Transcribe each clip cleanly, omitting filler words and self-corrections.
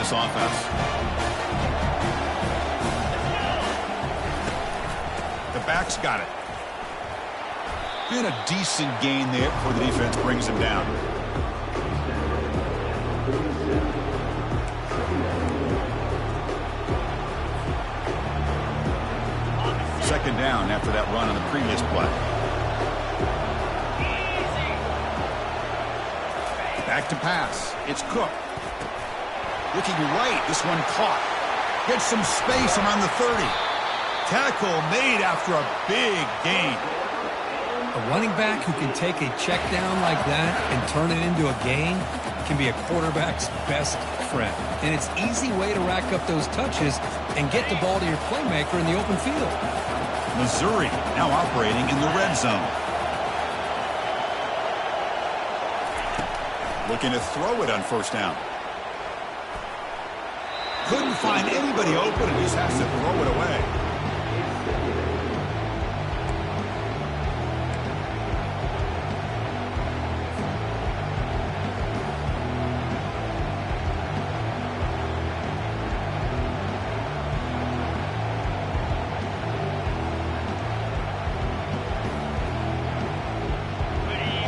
this offense. The back's got it. And a decent gain there before the defense brings him down. Second down after that run on the previous play. Back to pass. It's Cook. Looking right. This one caught. Gets some space around the 30. Tackle made after a big gain. A running back who can take a check down like that and turn it into a gain can be a quarterback's best friend. And it's an easy way to rack up those touches and get the ball to your playmaker in the open field. Missouri now operating in the red zone. Looking to throw it on first down. Couldn't find anybody open and just has to throw it away.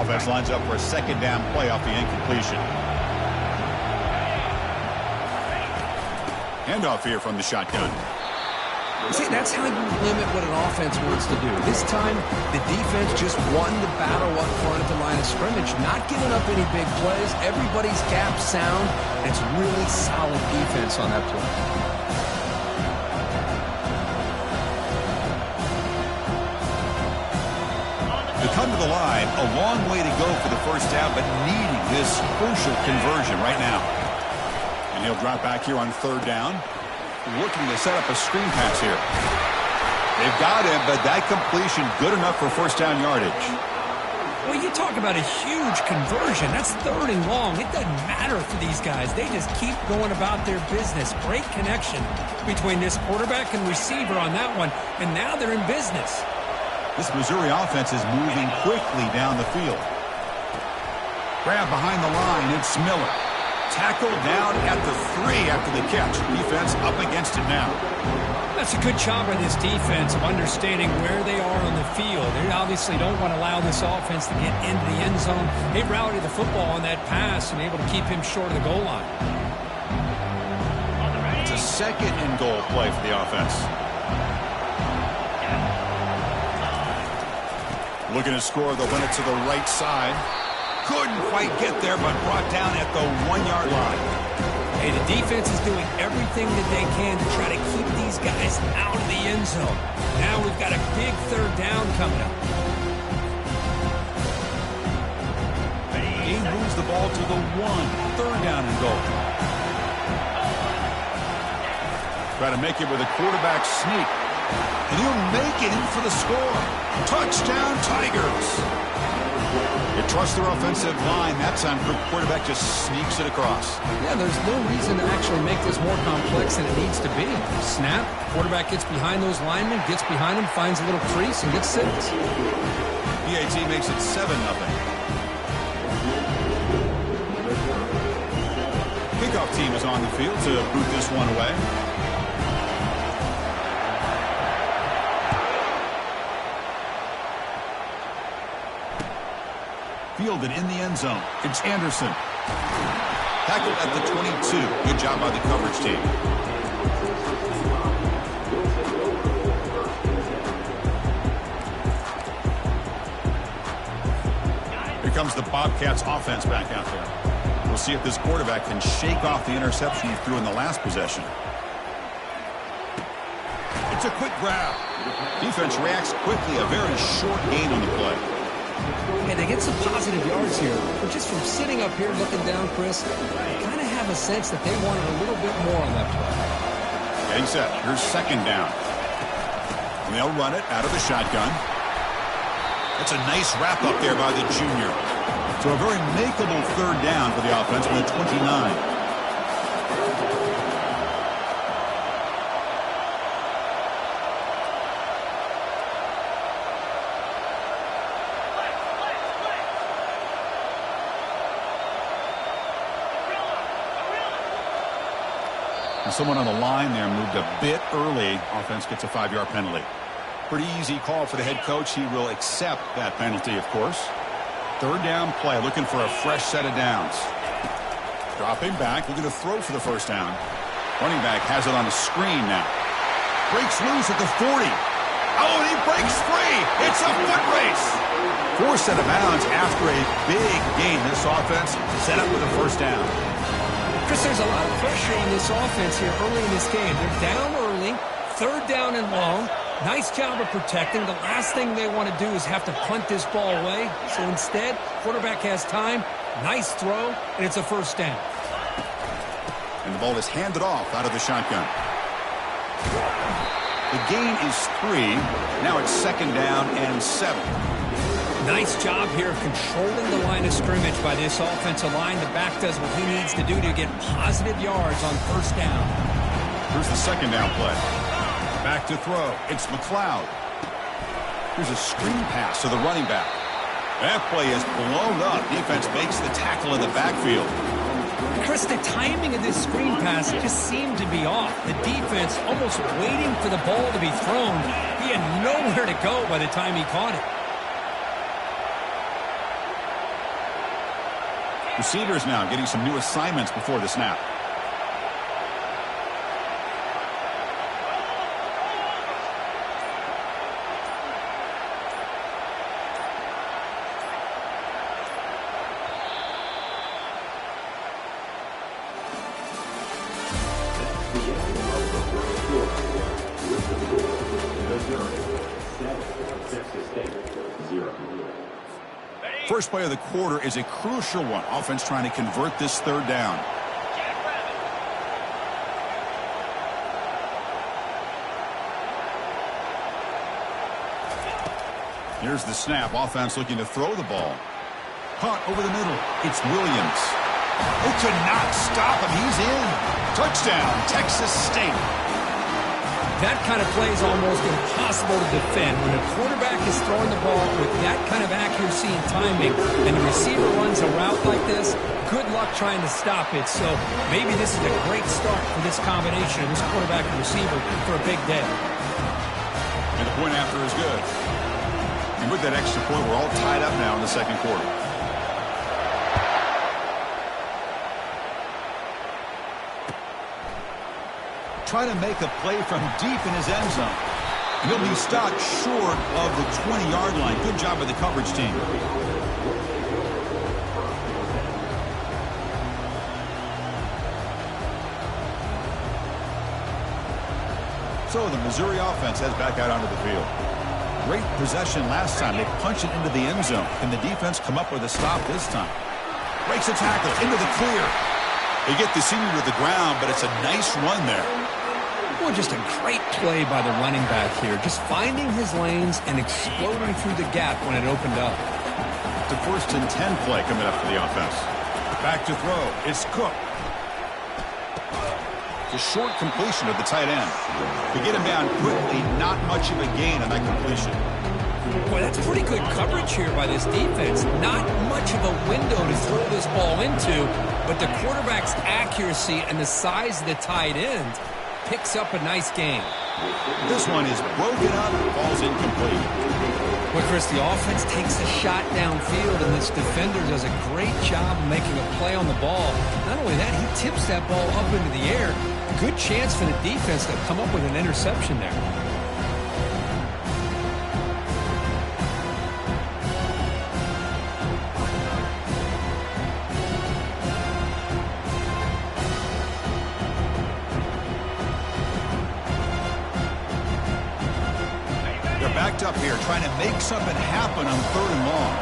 Offense lines up for a second down play off the incompletion. Handoff here from the shotgun. See, that's how you limit what an offense wants to do. This time, the defense just won the battle up front at the line of scrimmage, not giving up any big plays. Everybody's gap sound. It's really solid defense on that play. To come to the line, a long way to go for the first down, but needing this crucial conversion right now. And he'll drop back here on third down. Looking to set up a screen pass here. They've got him, but that completion good enough for first down yardage. Well, you talk about a huge conversion. That's third and long. It doesn't matter for these guys. They just keep going about their business. Great connection between this quarterback and receiver on that one, and now they're in business. This Missouri offense is moving quickly down the field. Grab behind the line. It's Miller. Tackled down at the 3 after the catch. Defense up against it now. That's a good job by this defense of understanding where they are on the field. They obviously don't want to allow this offense to get into the end zone. They rallied the football on that pass and able to keep him short of the goal line. It's a second and goal play for the offense. Looking to score, they'll win it to the right side. Couldn't quite get there, but brought down at the 1-yard line. Hey, the defense is doing everything that they can to try to keep these guys out of the end zone. Now we've got a big third down coming up. He moves the ball to the 1. Third down and goal. Try to make it with a quarterback sneak. And he'll make it in for the score. Touchdown, Tigers. You trust their offensive line. That time, quarterback just sneaks it across. Yeah, there's no reason to actually make this more complex than it needs to be. Snap, quarterback gets behind those linemen, gets behind them, finds a little crease, and gets 6. PAT makes it 7-0. Kickoff team is on the field to boot this one away. Fielded in the end zone. It's Anderson. Tackled at the 22. Good job by the coverage team. Here comes the Bobcats offense back out there. We'll see if this quarterback can shake off the interception he threw in the last possession. It's a quick grab. Defense reacts quickly. A very short gain on the play. And they get some positive yards here. But just from sitting up here looking down, Chris, I kind of have a sense that they wanted a little bit more on that play. Getting set. Here's second down. And they'll run it out of the shotgun. That's a nice wrap up there by the junior. So a very makeable third down for the offense with a 29. And someone on the line there moved a bit early. Offense gets a 5-yard penalty. Pretty easy call for the head coach. He will accept that penalty, of course. Third down play, looking for a fresh set of downs. Dropping back, looking to throw for the first down. Running back has it on the screen now. Breaks loose at the 40. Oh, and he breaks free. It's a foot race. Forced out of bounds after a big gain. This offense set up with a first down. Chris, there's a lot of pressure on this offense here early in this game. They're down early, third down and long. Nice job of protecting. The last thing they want to do is have to punt this ball away. So instead, quarterback has time. Nice throw, and it's a first down. And the ball is handed off out of the shotgun. The gain is 3. Now it's second down and 7. Nice job here of controlling the line of scrimmage by this offensive line. The back does what he needs to do to get positive yards on first down. Here's the second down play. Back to throw. It's McLeod. Here's a screen pass to the running back. That play is blown up. Defense makes the tackle in the backfield. Chris, the timing of this screen pass just seemed to be off. The defense almost waiting for the ball to be thrown. He had nowhere to go by the time he caught it. Receivers now getting some new assignments before the snap. First play of the quarter is a crucial one. Offense trying to convert this third down. Here's the snap. Offense looking to throw the ball. Caught over the middle. It's Williams. Who could not stop him? He's in. Touchdown, Texas State. That kind of play is almost impossible to defend. When a quarterback is throwing the ball with that kind of accuracy and timing, and the receiver runs a route like this, good luck trying to stop it. So maybe this is a great start for this combination of this quarterback and receiver for a big day. And the point after is good. And with that extra point, we're all tied up now in the second quarter. Trying to make a play from deep in his end zone. And he'll be stopped short of the 20-yard line. Good job by the coverage team. So the Missouri offense heads back out onto the field. Great possession last time. They punch it into the end zone. Can the defense come up with a stop this time? Breaks a tackle into the clear. They get the senior to the ground, but it's a nice run there. Well, just a great play by the running back here. Just finding his lanes and exploding through the gap when it opened up. The first and 10 play coming up for the offense. Back to throw. It's Cook. The short completion of the tight end. To get him down quickly, not much of a gain on that completion. Boy, that's pretty good coverage here by this defense. Not much of a window to throw this ball into, but the quarterback's accuracy and the size of the tight end picks up a nice gain. This one is broken up, falls incomplete. Well, Chris, the offense takes a shot downfield, and this defender does a great job of making a play on the ball. Not only that, he tips that ball up into the air. Good chance for the defense to come up with an interception there. Up here trying to make something happen on third and long.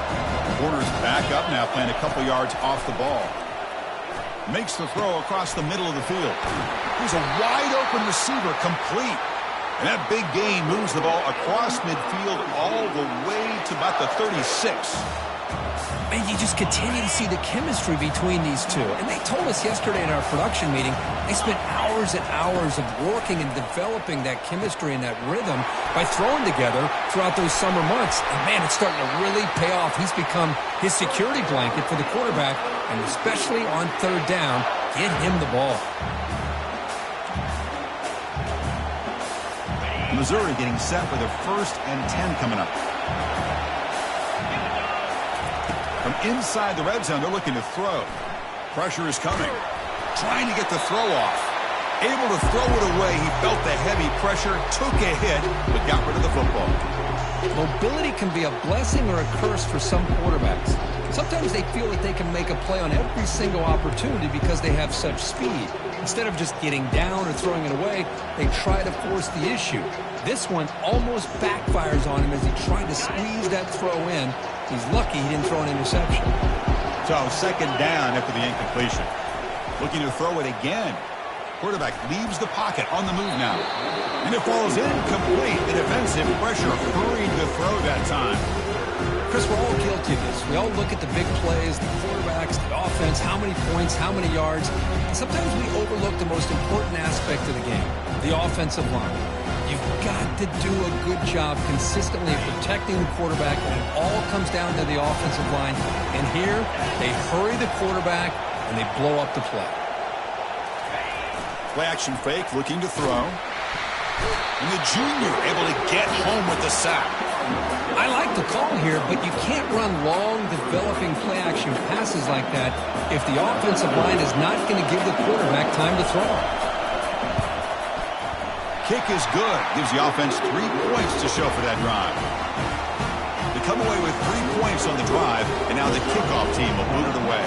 Corner's back up now, playing a couple yards off the ball. Makes the throw across the middle of the field. Here's a wide open receiver, complete. And that big gain moves the ball across midfield all the way to about the 36. And you just continue to see the chemistry between these two. And they told us yesterday in our production meeting, they spent hours and hours of working and developing that chemistry and that rhythm by throwing together throughout those summer months. And, man, it's starting to really pay off. He's become his security blanket for the quarterback, and especially on third down, get him the ball. Missouri getting set for their 1st and 10 coming up. From inside the red zone, they're looking to throw. Pressure is coming. Trying to get the throw off. Able to throw it away. He felt the heavy pressure, took a hit, but got rid of the football. Mobility can be a blessing or a curse for some quarterbacks. Sometimes they feel that they can make a play on every single opportunity because they have such speed. Instead of just getting down or throwing it away, they try to force the issue. This one almost backfires on him as he tried to squeeze that throw in. He's lucky he didn't throw an interception. So 2nd down after the incompletion. Looking to throw it again. Quarterback leaves the pocket on the move now. And it falls incomplete. The defensive pressure hurried the throw that time. Chris, we're all guilty of this. We all look at the big plays, the quarterbacks, the offense, how many points, how many yards. And sometimes we overlook the most important aspect of the game, the offensive line. You've got to do a good job consistently protecting the quarterback, and it all comes down to the offensive line. And here, they hurry the quarterback, and they blow up the play. Play action fake, looking to throw. And the junior able to get home with the sack. I like the call here, but you can't run long, developing play-action passes like that if the offensive line is not going to give the quarterback time to throw. Kick is good. Gives the offense 3 points to show for that drive. They come away with 3 points on the drive, and now the kickoff team will boot it away.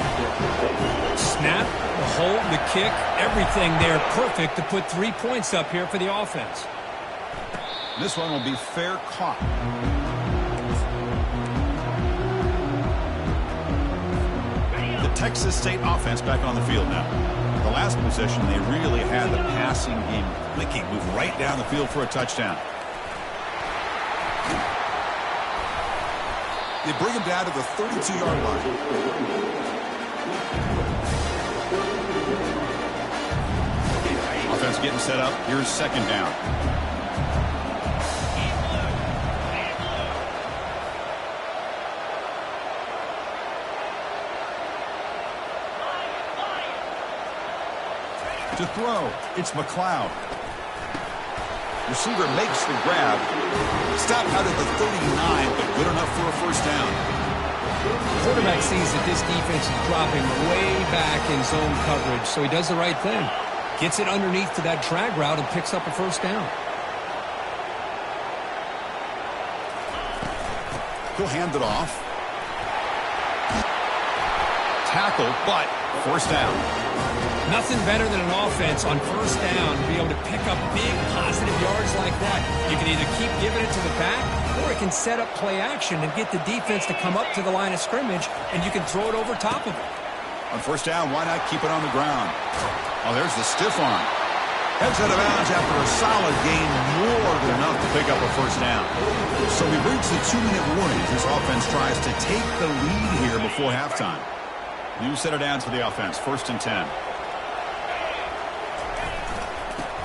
Snap, the hold, the kick, everything there perfect to put 3 points up here for the offense. This one will be fair caught. Texas State offense back on the field now. The last possession, they really had the passing game clicking. Moved right down the field for a touchdown. They bring him down to the 32-yard line. Offense getting set up. Here's 2nd down. To throw, it's McLeod. Receiver makes the grab. Stop out at the 39, but good enough for a 1st down. The quarterback sees that this defense is dropping way back in zone coverage, so he does the right thing. Gets it underneath to that drag route and picks up a 1st down. He'll hand it off. Tackle, but 1st down. Nothing better than an offense on 1st down to be able to pick up big positive yards like that. You can either keep giving it to the back, or it can set up play action and get the defense to come up to the line of scrimmage, and you can throw it over top of it. On 1st down, why not keep it on the ground? Oh, there's the stiff arm. Heads out of bounds after a solid gain, more than enough to pick up a 1st down. So we reach the 2-minute warning as this offense tries to take the lead here before halftime. New set of downs for the offense, 1st and 10.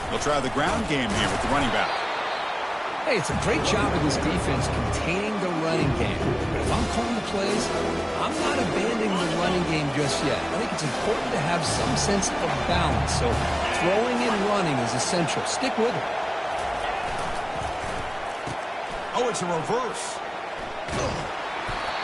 They'll try the ground game here with the running back. Hey, it's a great job of this defense containing the running game. But if I'm calling the plays, I'm not abandoning the running game just yet. I think it's important to have some sense of balance. So throwing and running is essential. Stick with it. Oh, it's a reverse.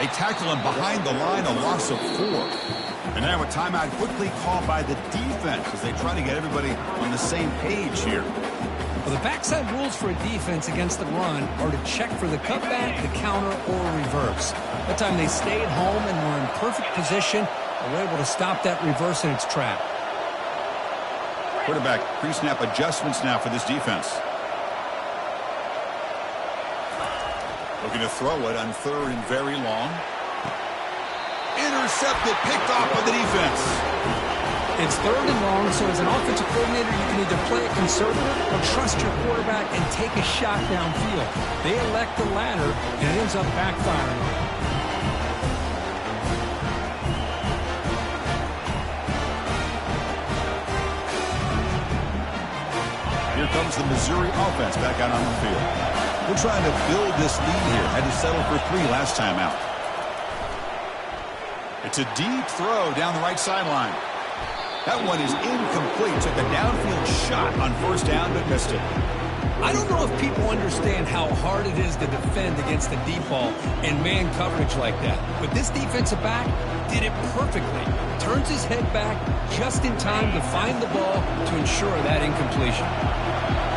They tackle him behind the line, a loss of 4. And now a timeout quickly called by the defense as they try to get everybody on the same page here. Well, the backside rules for a defense against the run are to check for the cutback, the counter, or reverse. That time they stayed home and were in perfect position and were able to stop that reverse in its track. Quarterback pre-snap adjustments now for this defense. Looking to throw it on 3rd and very long. Intercepted, picked off by the defense. It's 3rd and long, so as an offensive coordinator, you can either play it conservative or trust your quarterback and take a shot downfield. They elect the latter, and it ends up backfiring. Here comes the Missouri offense back out on the field. They're trying to build this lead here. Had to settle for 3 last time out. It's a deep throw down the right sideline. That one is incomplete. Took a downfield shot on 1st down, but missed it. I don't know if people understand how hard it is to defend against the deep ball and man coverage like that. But this defensive back did it perfectly. Turns his head back just in time to find the ball to ensure that incompletion.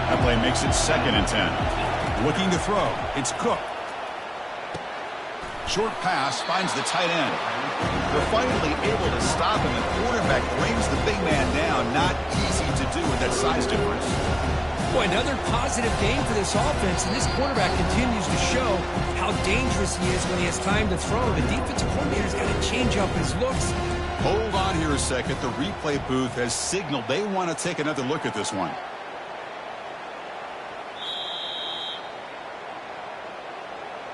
That play makes it 2nd and 10. Looking to throw. It's Cook. Short pass finds the tight end. They're finally able to stop him. The quarterback brings the big man down. Not easy to do with that size difference. Boy, another positive game for this offense, and this quarterback continues to show how dangerous he is when he has time to throw. The defensive coordinator's got to change up his looks. Hold on here a second. The replay booth has signaled they want to take another look at this one.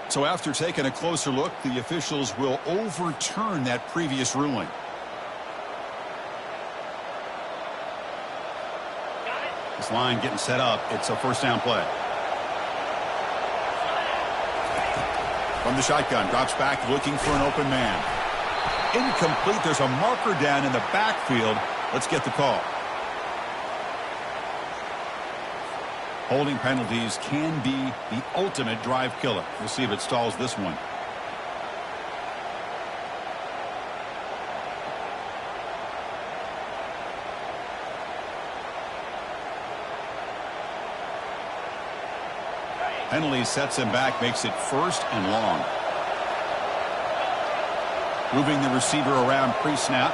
So after taking a closer look, the officials will overturn that previous ruling. This line getting set up. It's a first down play. From the shotgun, drops back looking for an open man. Incomplete. There's a marker down in the backfield. Let's get the call. Holding penalties can be the ultimate drive killer. We'll see if it stalls this one. Penalty sets him back, makes it 1st and long. Moving the receiver around pre-snap.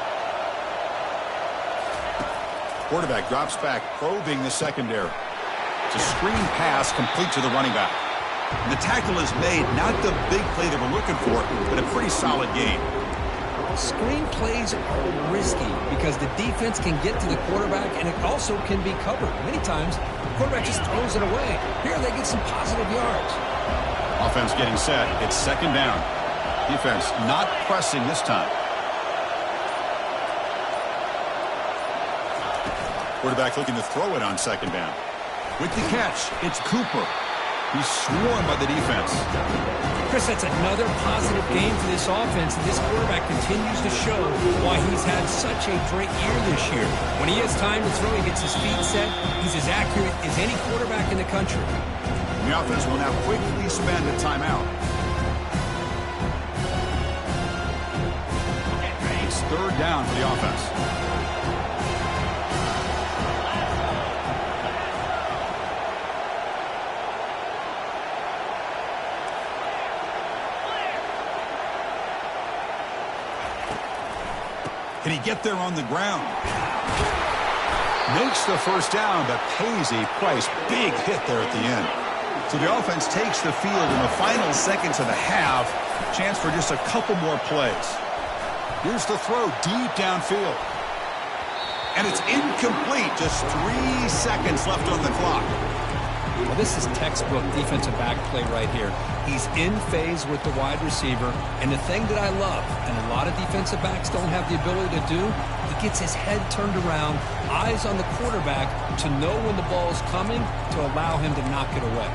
Quarterback drops back, probing the secondary. It's a screen pass complete to the running back. And the tackle is made, not the big play that we're looking for, but a pretty solid game. Screen plays are risky because the defense can get to the quarterback, and it also can be covered. Many times, the quarterback just throws it away. Here, they get some positive yards. Offense getting set. It's 2nd down. Defense not pressing this time. Quarterback looking to throw it on 2nd down. With the catch, it's Cooper. He's swarmed by the defense. Chris, that's another positive game for this offense, and this quarterback continues to show why he's had such a great year this year. When he has time to throw, he gets his feet set. He's as accurate as any quarterback in the country. The offense will now quickly spend a timeout. It's 3rd down for the offense. Can he get there on the ground? Makes the 1st down, but pays a price. Big hit there at the end. So the offense takes the field in the final seconds of the half. Chance for just a couple more plays. Here's the throw deep downfield. And it's incomplete. Just 3 seconds left on the clock. Well, this is textbook defensive back play right here. He's in phase with the wide receiver, and the thing that I love, and a lot of defensive backs don't have the ability to do, he gets his head turned around, eyes on the quarterback to know when the ball is coming to allow him to knock it away.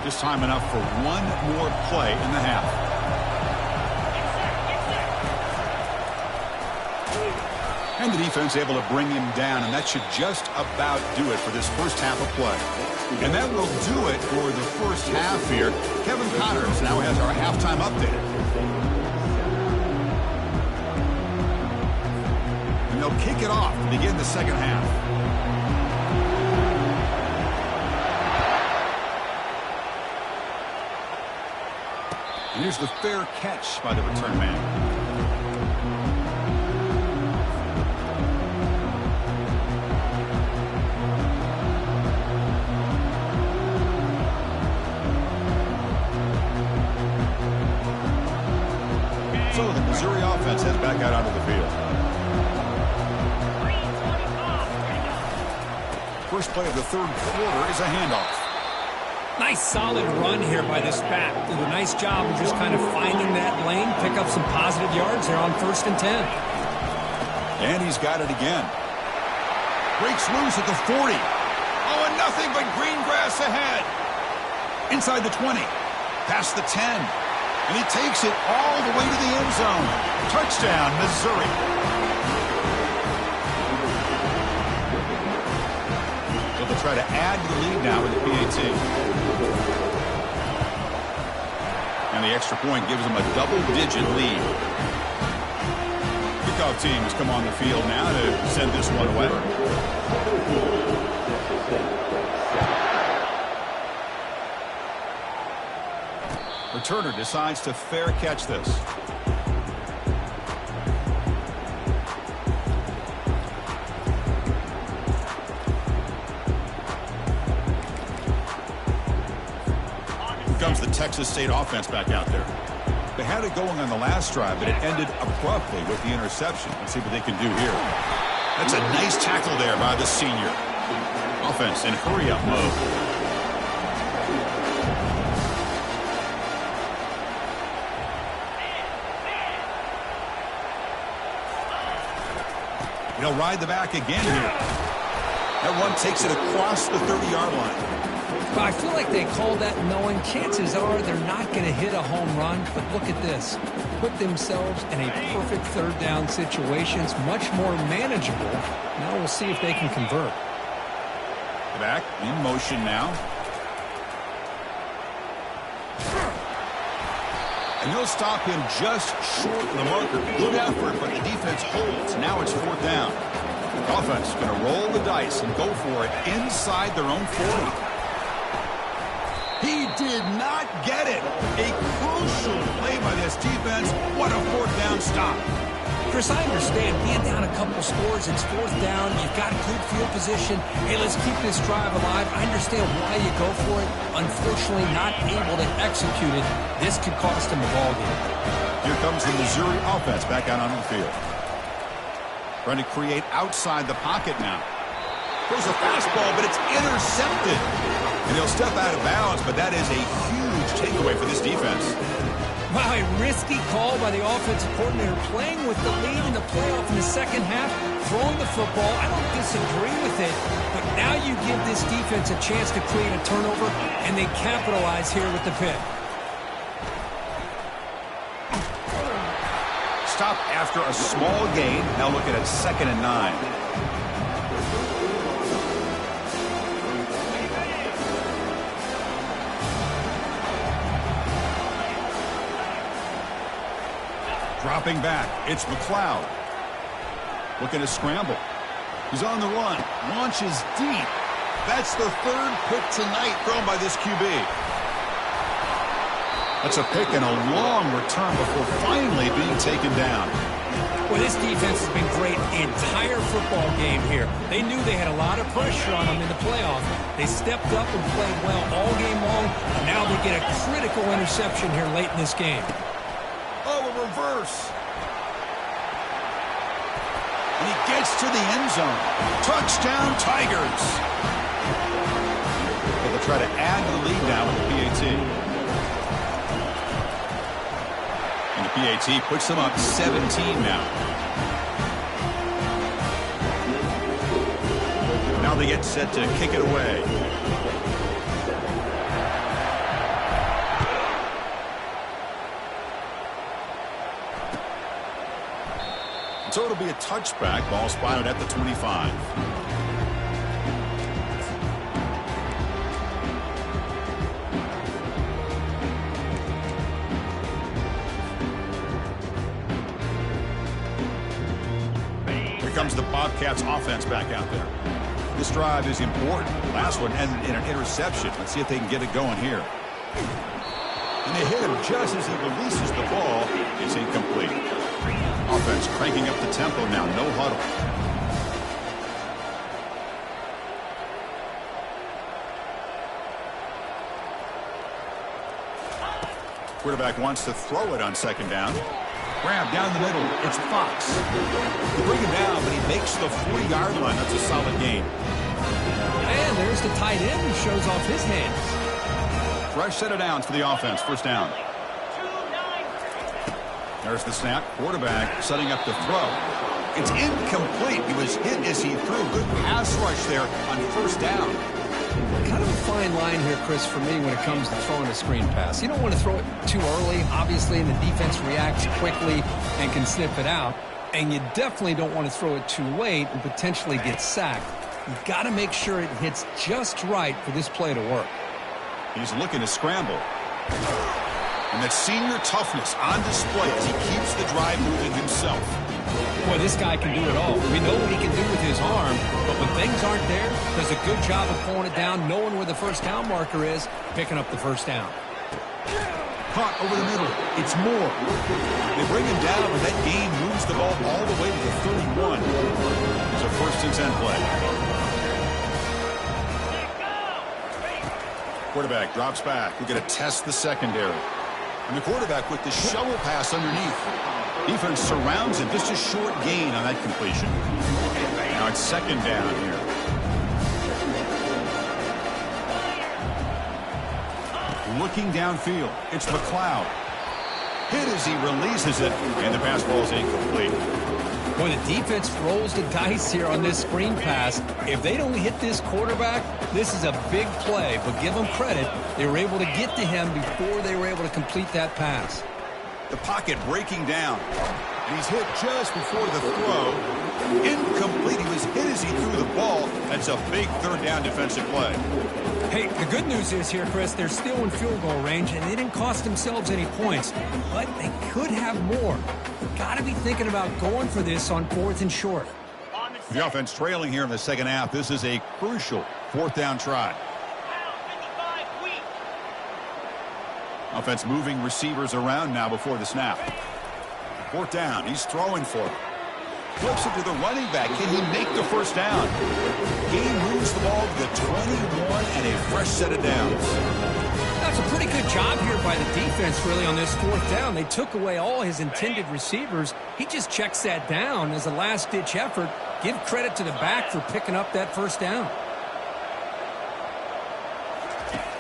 Just time enough for one more play in the half. And the defense able to bring him down, and that should just about do it for this first half of play. And that will do it for the first half here. Kevin Connors now has our halftime update. And they'll kick it off to begin the 2nd half. And here's the fair catch by the return man. So the Missouri offense heads back out onto the field. First play of the 3rd quarter is a handoff. Nice solid run here by this back. Did a nice job of just kind of finding that lane, pick up some positive yards there on 1st and 10. And he's got it again. Breaks loose at the 40. Oh, and nothing but green grass ahead. Inside the 20. Past the 10. And he takes it all the way to the end zone. Touchdown, Missouri. So the try to add to the lead now with the PAT. And the extra point gives them a double-digit lead. Kickoff team has come on the field now to send this one away. Returner decides to fair catch this. Comes the Texas State offense back out there. They had it going on the last drive, but it ended abruptly with the interception. Let's see what they can do here. That's a nice tackle there by the senior. Offense in hurry-up mode. He'll ride the back again here. That one takes it across the 30-yard line. I feel like they called that knowing chances are they're not going to hit a home run, but look at this. Put themselves in a perfect third down situation. It's much more manageable. Now we'll see if they can convert. Back in motion now. And he'll stop him just short of the marker. Good effort, but the defense holds. Now it's fourth down. The offense going to roll the dice and go for it inside their own 40. He did not get it. A crucial play by this defense. What a fourth down stop. Chris, I understand being down a couple scores, it's fourth down, you've got good field position. Hey, let's keep this drive alive. I understand why you go for it. Unfortunately, not able to execute it. This could cost him a ball game. Here comes the Missouri offense back out on the field. Trying to create outside the pocket now. Throws a fastball, but it's intercepted. And he'll step out of bounds, but that is a huge takeaway for this defense. Wow, a risky call by the offensive coordinator, playing with the lead in the playoff in the second half, throwing the football. I don't disagree with it, but now you give this defense a chance to create a turnover, and they capitalize here with the pick. Stop after a small gain. Now looking at 2nd and 9. Dropping back, it's McLeod. Looking to scramble. He's on the run. Launches deep. That's the third pick tonight thrown by this QB. That's a pick and a long return before finally being taken down. Well, this defense has been great the entire football game here. They knew they had a lot of pressure on them in the playoff. They stepped up and played well all game long. Now they get a critical interception here late in this game. Oh, a reverse. And he gets to the end zone. Touchdown, Tigers. But they'll try to add to the lead now with the PAT. And the PAT puts them up 17 now. Now they get set to kick it away. So it'll be a touchback. Ball spotted at the 25. Here comes the Bobcats offense back out there. This drive is important. Last one ended in an interception. Let's see if they can get it going here. And they hit him just as he releases the ball. It's incomplete. Offense cranking up the tempo now. No huddle. Quarterback wants to throw it on 2nd down. Grab down the middle. It's Fox. They bring him down, but he makes the 40-yard line. That's a solid gain. And there's the tight end who shows off his hands. Fresh set of downs for the offense. First down. There's the snap. Quarterback setting up the throw. It's incomplete. He was hit as he threw. Good pass rush there on first down. Kind of a fine line here, Chris, for me when it comes to throwing a screen pass. You don't want to throw it too early, obviously, and the defense reacts quickly and can sniff it out. And you definitely don't want to throw it too late and potentially get sacked. You've got to make sure it hits just right for this play to work. He's looking to scramble. And that senior toughness on display as he keeps the drive moving himself. Boy, this guy can do it all. We know what he can do with his arm, but when things aren't there, does a good job of pulling it down, knowing where the first down marker is, picking up the first down. Caught over the middle. It's Moore. They bring him down, but that gain moves the ball all the way to the 31. It's a 1st and 10 play. Quarterback drops back. We're going to test the secondary. And the quarterback with the shovel pass underneath. Defense surrounds him. Just a short gain on that completion. Now it's 2nd down here. Looking downfield. It's McLeod. Hit as he releases it, and the pass ball is incomplete. Boy, the defense rolls the dice here on this screen pass. If they don't hit this quarterback, this is a big play. But give them credit. They were able to get to him before they were able to complete that pass. The pocket breaking down. And he's hit just before the throw. Incomplete. He was hit as he threw the ball. That's a big 3rd down defensive play. Hey, the good news is here, Chris, they're still in field goal range, and they didn't cost themselves any points. But they could have more. Got to be thinking about going for this on 4th and short. The offense trailing here in the 2nd half. This is a crucial 4th down try. Offense moving receivers around now before the snap. 4th down. He's throwing for it. Flips it to the running back. Can he make the first down? Gain moves the ball to the 21 and a fresh set of downs. That's a pretty good job here by the defense, really, on this 4th down. They took away all his intended receivers. He just checks that down as a last-ditch effort. Give credit to the back for picking up that first down.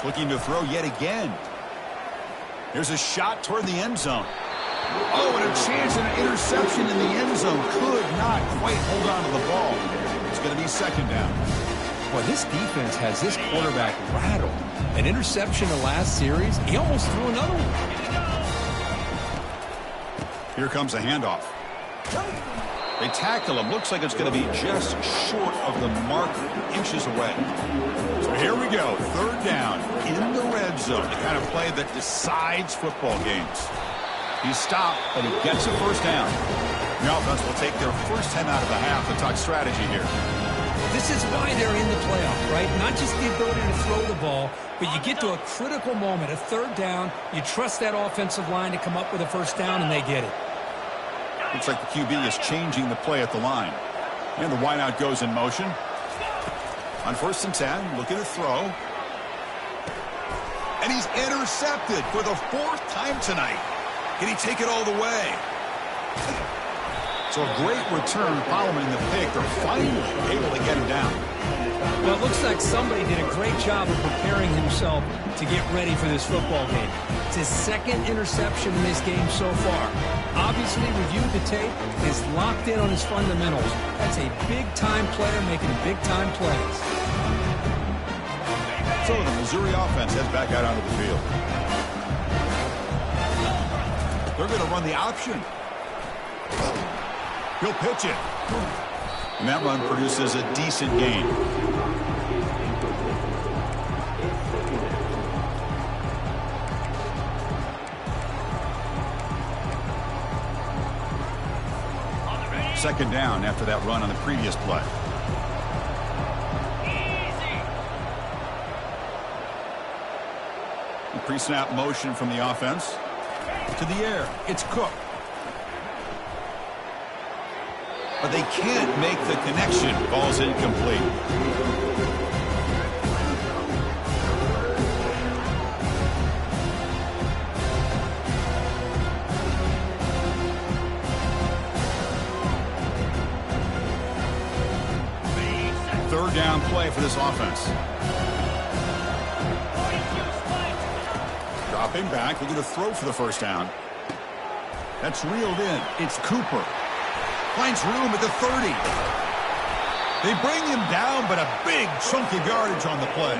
Looking to throw yet again. Here's a shot toward the end zone. Oh, and a chance and an interception in the end zone. Could not quite hold on to the ball. It's going to be 2nd down. Well, this defense has this quarterback rattled. An interception the last series. He almost threw another one. Here comes a handoff. They tackle him. Looks like it's going to be just short of the marker, inches away. So here we go. 3rd down in the red zone. The kind of play that decides football games. He's stopped, but he gets a first down. The offense will take their first 10 out of the half to talk strategy here. This is why they're in the playoff, right? Not just the ability to throw the ball, but you get to a critical moment, a 3rd down. You trust that offensive line to come up with a first down, and they get it. Looks like the QB is changing the play at the line. And the wideout goes in motion. On 1st and 10, looking to throw. And he's intercepted for the 4th time tonight. Can he take it all the way? So a great return following the pick. They're finally able to get him down. Well, it looks like somebody did a great job of preparing himself to get ready for this football game. It's his 2nd interception in this game so far. Obviously, reviewed the tape, is locked in on his fundamentals. That's a big-time player making big-time plays. So the Missouri offense heads back out onto the field. They're going to run the option. He'll pitch it. And that run produces a decent gain. Second down after that run on the previous play. Pre-snap motion from the offense. To the air. It's Cook. But they can't make the connection. Ball's incomplete. Third down play for this offense. Dropping back, looking to throw for the first down. That's reeled in. It's Cooper. Finds room at the 30. They bring him down, but a big chunk of yardage on the play.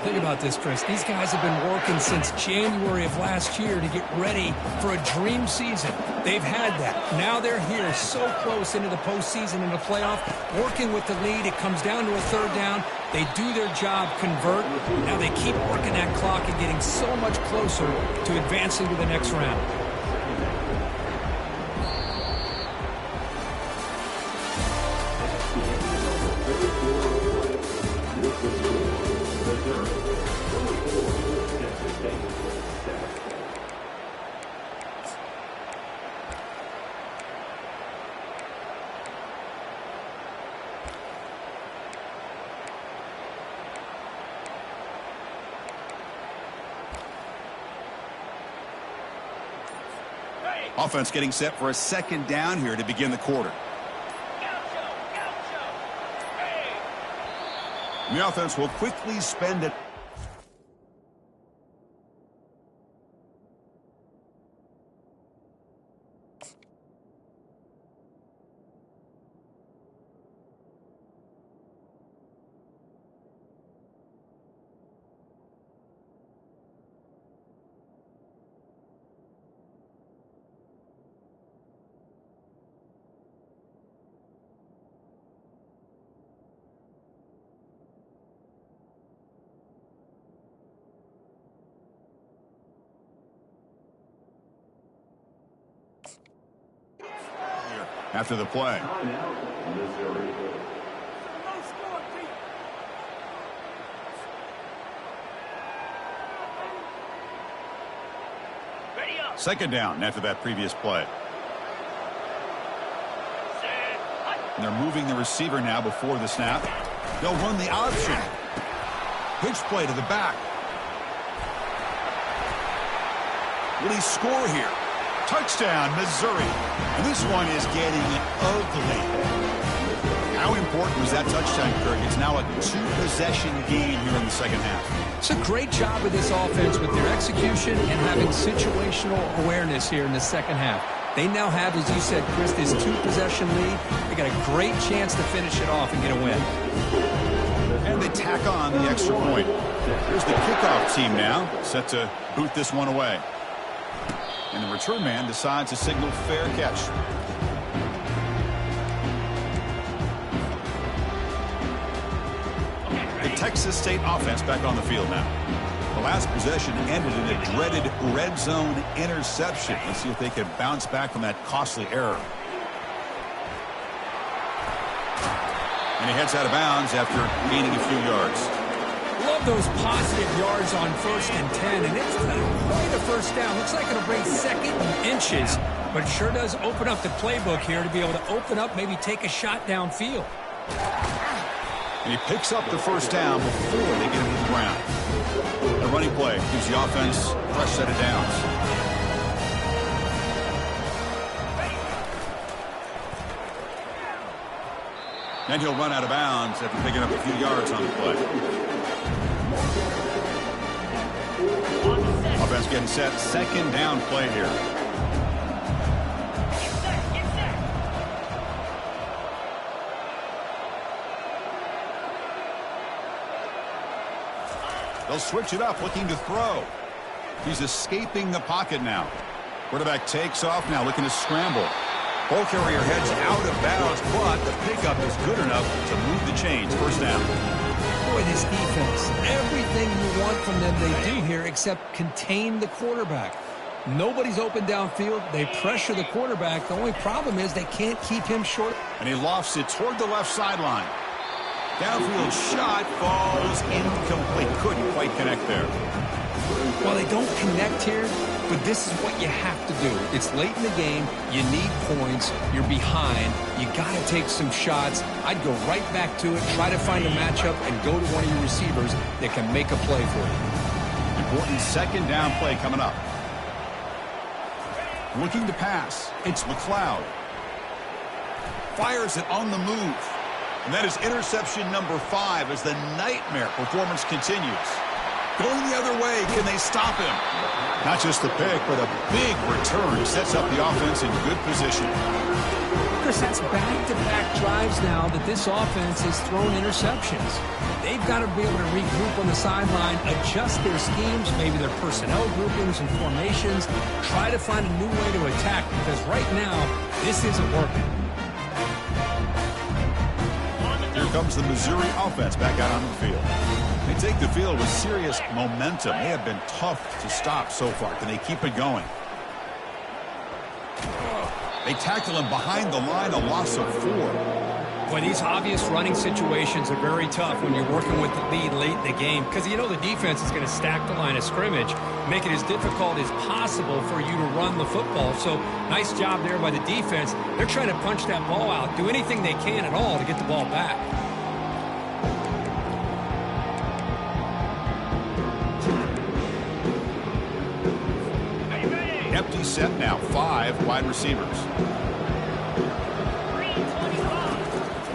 Think about this, Chris. These guys have been working since January of last year to get ready for a dream season. They've had that. Now they're here so close into the postseason and the playoff, working with the lead. It comes down to a third down. They do their job, convert. Now they keep working that clock and getting so much closer to advancing to the next round. Offense getting set for a second down here to begin the quarter. And the offense will quickly spend it. After the play. Second down after that previous play. And they're moving the receiver now before the snap. They'll run the option. Pitch play to the back. Will he score here? Touchdown, Missouri. And this one is getting ugly. How important was that touchdown, Kirk? It's now a two-possession game here in the second half. It's a great job with this offense with their execution and having situational awareness here in the second half. They now have, as you said, Chris, this two-possession lead. They got a great chance to finish it off and get a win. And they tack on the extra point. Here's the kickoff team now, set to boot this one away. And the return man decides to signal fair catch. The Texas State offense back on the field now. The last possession ended in a dreaded red zone interception. Let's see if they can bounce back from that costly error. And he heads out of bounds after gaining a few yards. Love those positive yards on 1st and 10, and it's quite a first down. Looks like it'll bring second and inches, but it sure does open up the playbook here to be able to open up, maybe take a shot downfield. And he picks up the first down before they get him to the ground. The running play gives the offense a fresh set of downs. And he'll run out of bounds after picking up a few yards on the play. Offense getting set. Second down play here. They'll switch it up, looking to throw. He's escaping the pocket now. Quarterback takes off now, looking to scramble. Ball carrier heads out of bounds, but the pickup is good enough to move the chains. First down. Boy, this defense, everything you want from them they do here except contain the quarterback. Nobody's open downfield. They pressure the quarterback. The only problem is they can't keep him short. And he lofts it toward the left sideline. Downfield shot falls incomplete. Couldn't quite connect there. Well, they don't connect here, but this is what you have to do. It's late in the game. You need points. You're behind. You got to take some shots. I'd go right back to it, try to find a matchup, and go to one of your receivers that can make a play for you. Important second down play coming up. Looking to pass. It's McLeod. Fires it on the move. And that is interception number 5 as the nightmare performance continues. Going the other way, can they stop him? Not just the pick, but a big return sets up the offense in good position. Chris, that's back-to-back drives now that this offense has thrown interceptions. They've got to be able to regroup on the sideline, adjust their schemes, maybe their personnel groupings and formations, try to find a new way to attack, because right now, this isn't working. Here comes the Missouri offense back out on the field. They take the field with serious momentum. They have been tough to stop so far. Can they keep it going? They tackle him behind the line, a loss of 4. Boy, these obvious running situations are very tough when you're working with the lead late in the game, because you know the defense is going to stack the line of scrimmage, make it as difficult as possible for you to run the football. So nice job there by the defense. They're trying to punch that ball out, do anything they can at all to get the ball back. Empty set now, 5 wide receivers.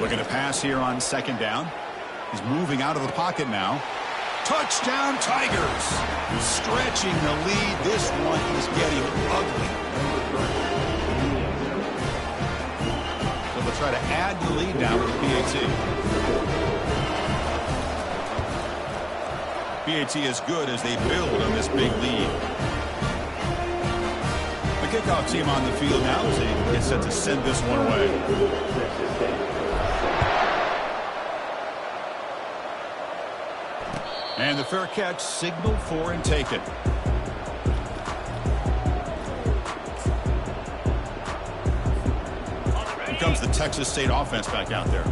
Looking to pass here on 2nd down. He's moving out of the pocket now. Touchdown Tigers! Stretching the lead. This one is getting ugly. So they'll try to add the lead now with the PAT. PAT is good as they build on this big lead. The kickoff team on the field now as they get set to send this one away. And the fair catch signaled for and taken. Here comes the Texas State offense back out there.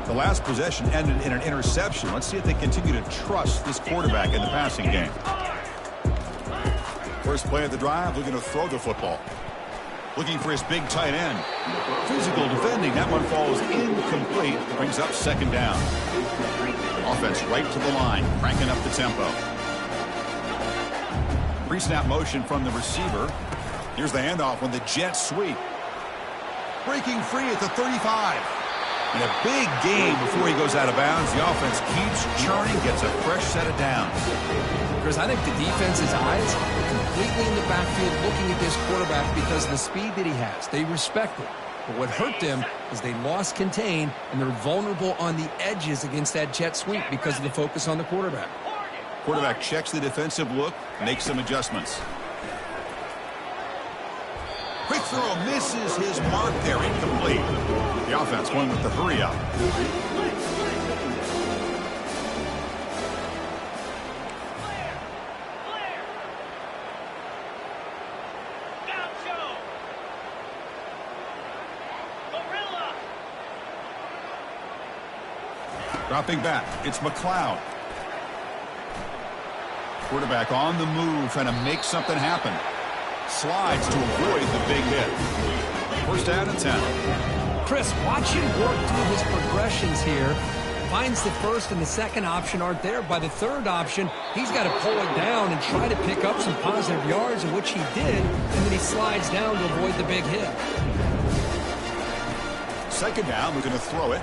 The last possession ended in an interception. Let's see if they continue to trust this quarterback in the passing game. First play of the drive, looking to throw the football. Looking for his big tight end. Physical defending. That one falls incomplete. Brings up 2nd down. Offense right to the line, cranking up the tempo. Pre-snap motion from the receiver. Here's the handoff on the jet sweep. Breaking free at the 35. And a big gain before he goes out of bounds. The offense keeps churning, gets a fresh set of downs. Chris, I think the defense's eyes are completely in the backfield looking at this quarterback because of the speed that he has. They respect it. But what hurt them is they lost contain, and they're vulnerable on the edges against that jet sweep because of the focus on the quarterback. Quarterback checks the defensive look, makes some adjustments. Quick throw misses his mark there, incomplete. The offense going with the hurry up. Dropping back, it's McLeod. Quarterback on the move, trying to make something happen. Slides to avoid the big hit. First down and 10. Chris, watch him work through his progressions here. Finds the first and the second option aren't there. By the third option, he's got to pull it down and try to pick up some positive yards, in which he did, and then he slides down to avoid the big hit. 2nd down, we're going to throw it.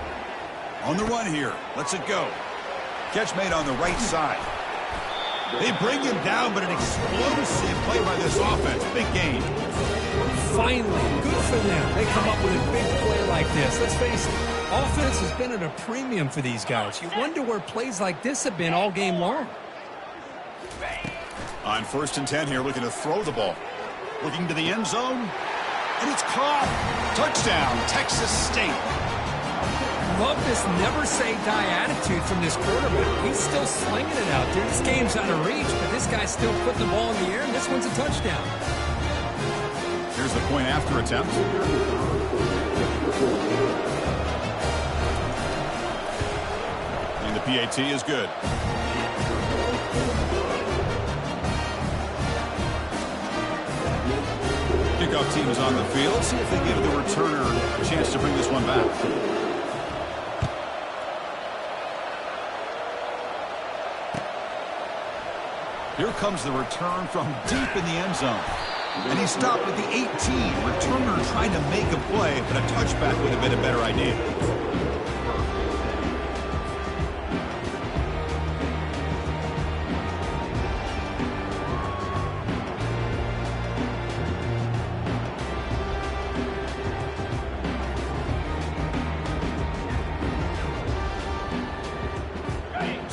On the run here. Lets it go. Catch made on the right side. They bring him down, but an explosive play by this offense. Big gain. Finally, good for them. They come up with a big play like this. Let's face it, offense has been at a premium for these guys. You wonder where plays like this have been all game long. On 1st and 10 here, looking to throw the ball. Looking to the end zone. And it's caught. Touchdown, Texas State. Love this never-say-die attitude from this quarterback. He's still slinging it out there. This game's out of reach, but this guy's still putting the ball in the air, and this one's a touchdown. Here's the point after attempt. And the PAT is good. Kickoff team is on the field. Let's see if they give the returner a chance to bring this one back. Here comes the return from deep in the end zone. And he stopped at the 18. Returner trying to make a play, but a touchback would have been a better idea.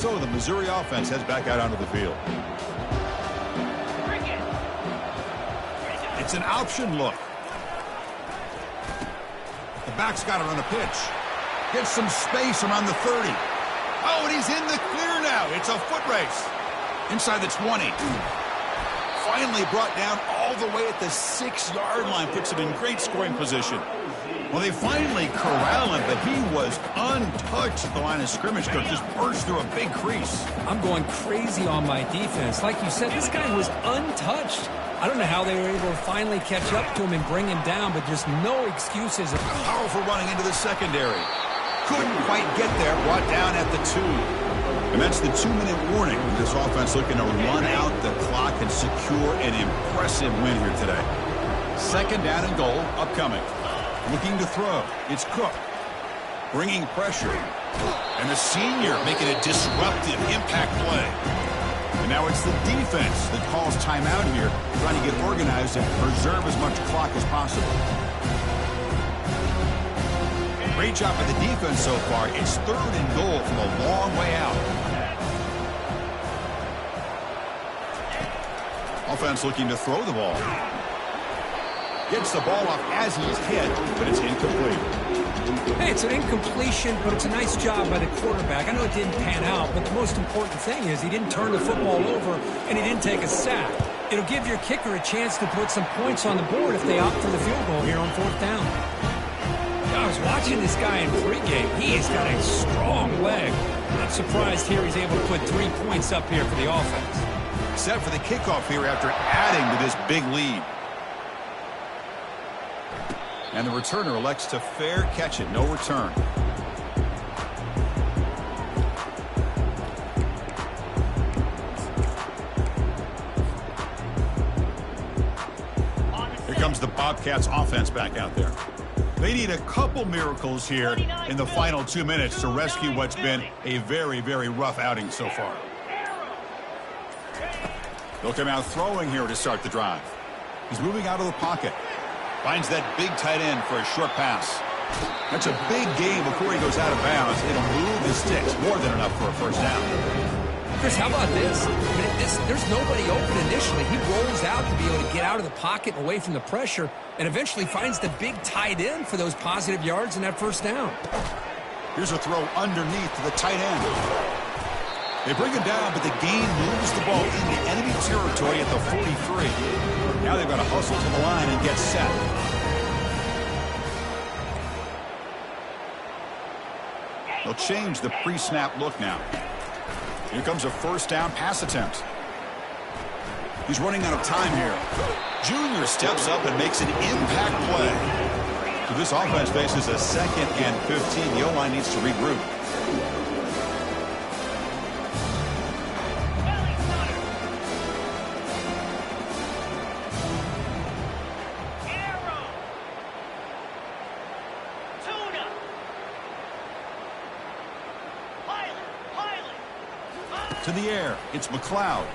So the Missouri offense heads back out onto the field. It's an option look. The back's got it on the pitch. Gets some space around the 30. Oh, and he's in the clear now. It's a foot race. Inside the 20. Finally brought down all the way at the 6-yard line. Puts him in great scoring position. Well, they finally corral him, but he was untouched at the line of scrimmage. Coach just burst through a big crease. I'm going crazy on my defense. Like you said, this guy was untouched. I don't know how they were able to finally catch up to him and bring him down, but just no excuses. Powerful running into the secondary. Couldn't quite get there. Brought down at the 2. And that's the 2-minute warning. This offense looking to run out the clock and secure an impressive win here today. 2nd down and goal upcoming. Looking to throw. It's Cook. Bringing pressure. And the senior making a disruptive impact play. And now it's the defense that calls timeout here, trying to get organized and preserve as much clock as possible. Great job by the defense so far. It's 3rd and goal from a long way out. Offense looking to throw the ball. Gets the ball off as he's hit, but it's incomplete. Hey, it's an incompletion, but it's a nice job by the quarterback. I know it didn't pan out, but the most important thing is he didn't turn the football over and he didn't take a sack. It'll give your kicker a chance to put some points on the board if they opt for the field goal here on 4th down. I was watching this guy in pregame. He has got a strong leg. Not surprised here he's able to put 3 points up here for the offense. Set for the kickoff here after adding to this big lead. And the returner elects to fair catch it. No return. Here comes the Bobcats offense back out there. They need a couple miracles here in the final 2 minutes to rescue what's been a very, very rough outing so far. They'll come out throwing here to start the drive. He's moving out of the pocket. Finds that big tight end for a short pass. That's a big gain before he goes out of bounds. It'll move the sticks. More than enough for a 1st down. Chris, how about this? There's nobody open initially. He rolls out to be able to get out of the pocket and away from the pressure and eventually finds the big tight end for those positive yards in that 1st down. Here's a throw underneath to the tight end. They bring him down, but the gain moves the ball into enemy territory at the 43. Now they've got to hustle to the line and get set. They'll change the pre-snap look now. Here comes a 1st down pass attempt. He's running out of time here. Junior steps up and makes an impact play. So this offense faces a 2nd and 15. The O-line needs to regroup. To the air, it's McLeod.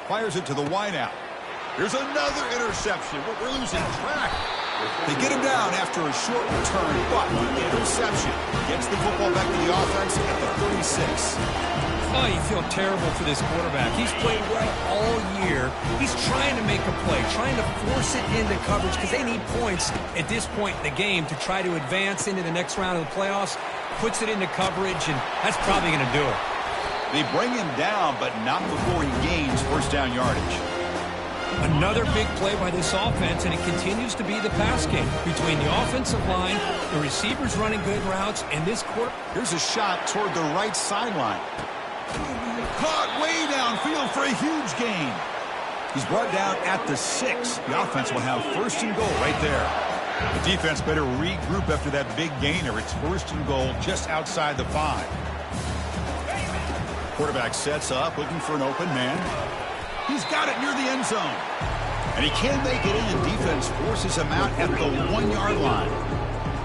Fires it to the wideout. Here's another interception. We're losing track. They get him down after a short return, but the interception gets the football back to the offense at the 36. Oh, you feel terrible for this quarterback. He's played well all year. He's trying to make a play, trying to force it into coverage because they need points at this point in the game to try to advance into the next round of the playoffs. Puts it into coverage, and that's probably going to do it. They bring him down, but not before he gains 1st down yardage. Another big play by this offense, and it continues to be the pass game between the offensive line, the receivers running good routes, and this quarter. Here's a shot toward the right sideline. Caught way downfield for a huge gain. He's brought down at the 6. The offense will have 1st and goal right there. The defense better regroup after that big gainer. It's 1st and goal just outside the 5. Quarterback sets up, looking for an open man. He's got it near the end zone. And he can't make it in. Defense forces him out at the 1-yard line.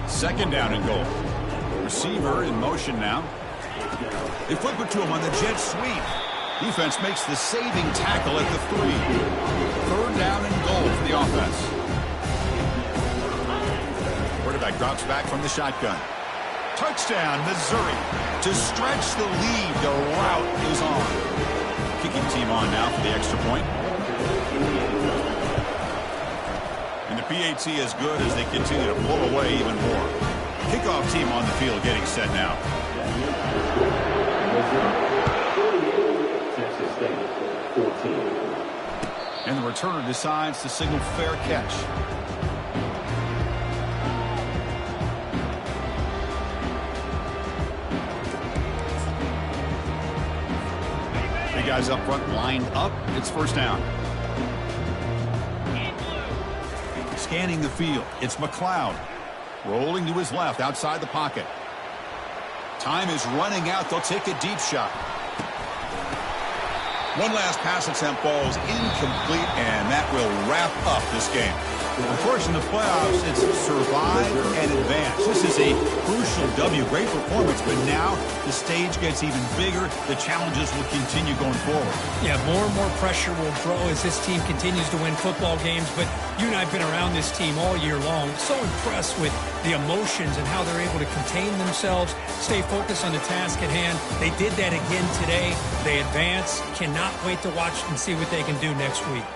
2nd down and goal. Receiver in motion now. They flip it to him on the jet sweep. Defense makes the saving tackle at the 3. 3rd down and goal for the offense. Quarterback drops back from the shotgun. Touchdown, Missouri. To stretch the lead, the route is on. Kicking team on now for the extra point. And the PAT is good as they continue to pull away even more. Kickoff team on the field getting set now. Texas State, 14. And the returner decides to signal fair catch. Three guys up front lined up. It's first down. Scanning the field. It's McLeod. Rolling to his left outside the pocket. Time is running out. They'll take a deep shot. One last pass attempt falls incomplete, and that will wrap up this game. Of course, in the playoffs, it's survive and advance. This is a crucial W. Great performance, but now the stage gets even bigger. The challenges will continue going forward. Yeah, more and more pressure will grow as this team continues to win football games, but you and I have been around this team all year long. So impressed with the emotions and how they're able to contain themselves, stay focused on the task at hand. They did that again today. They advance. Cannot wait to watch and see what they can do next week.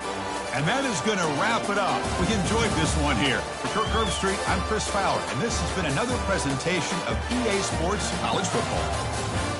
And that is going to wrap it up. We enjoyed this one here. For Kirk Herbstreit, I'm Chris Fowler, and this has been another presentation of EA Sports College Football.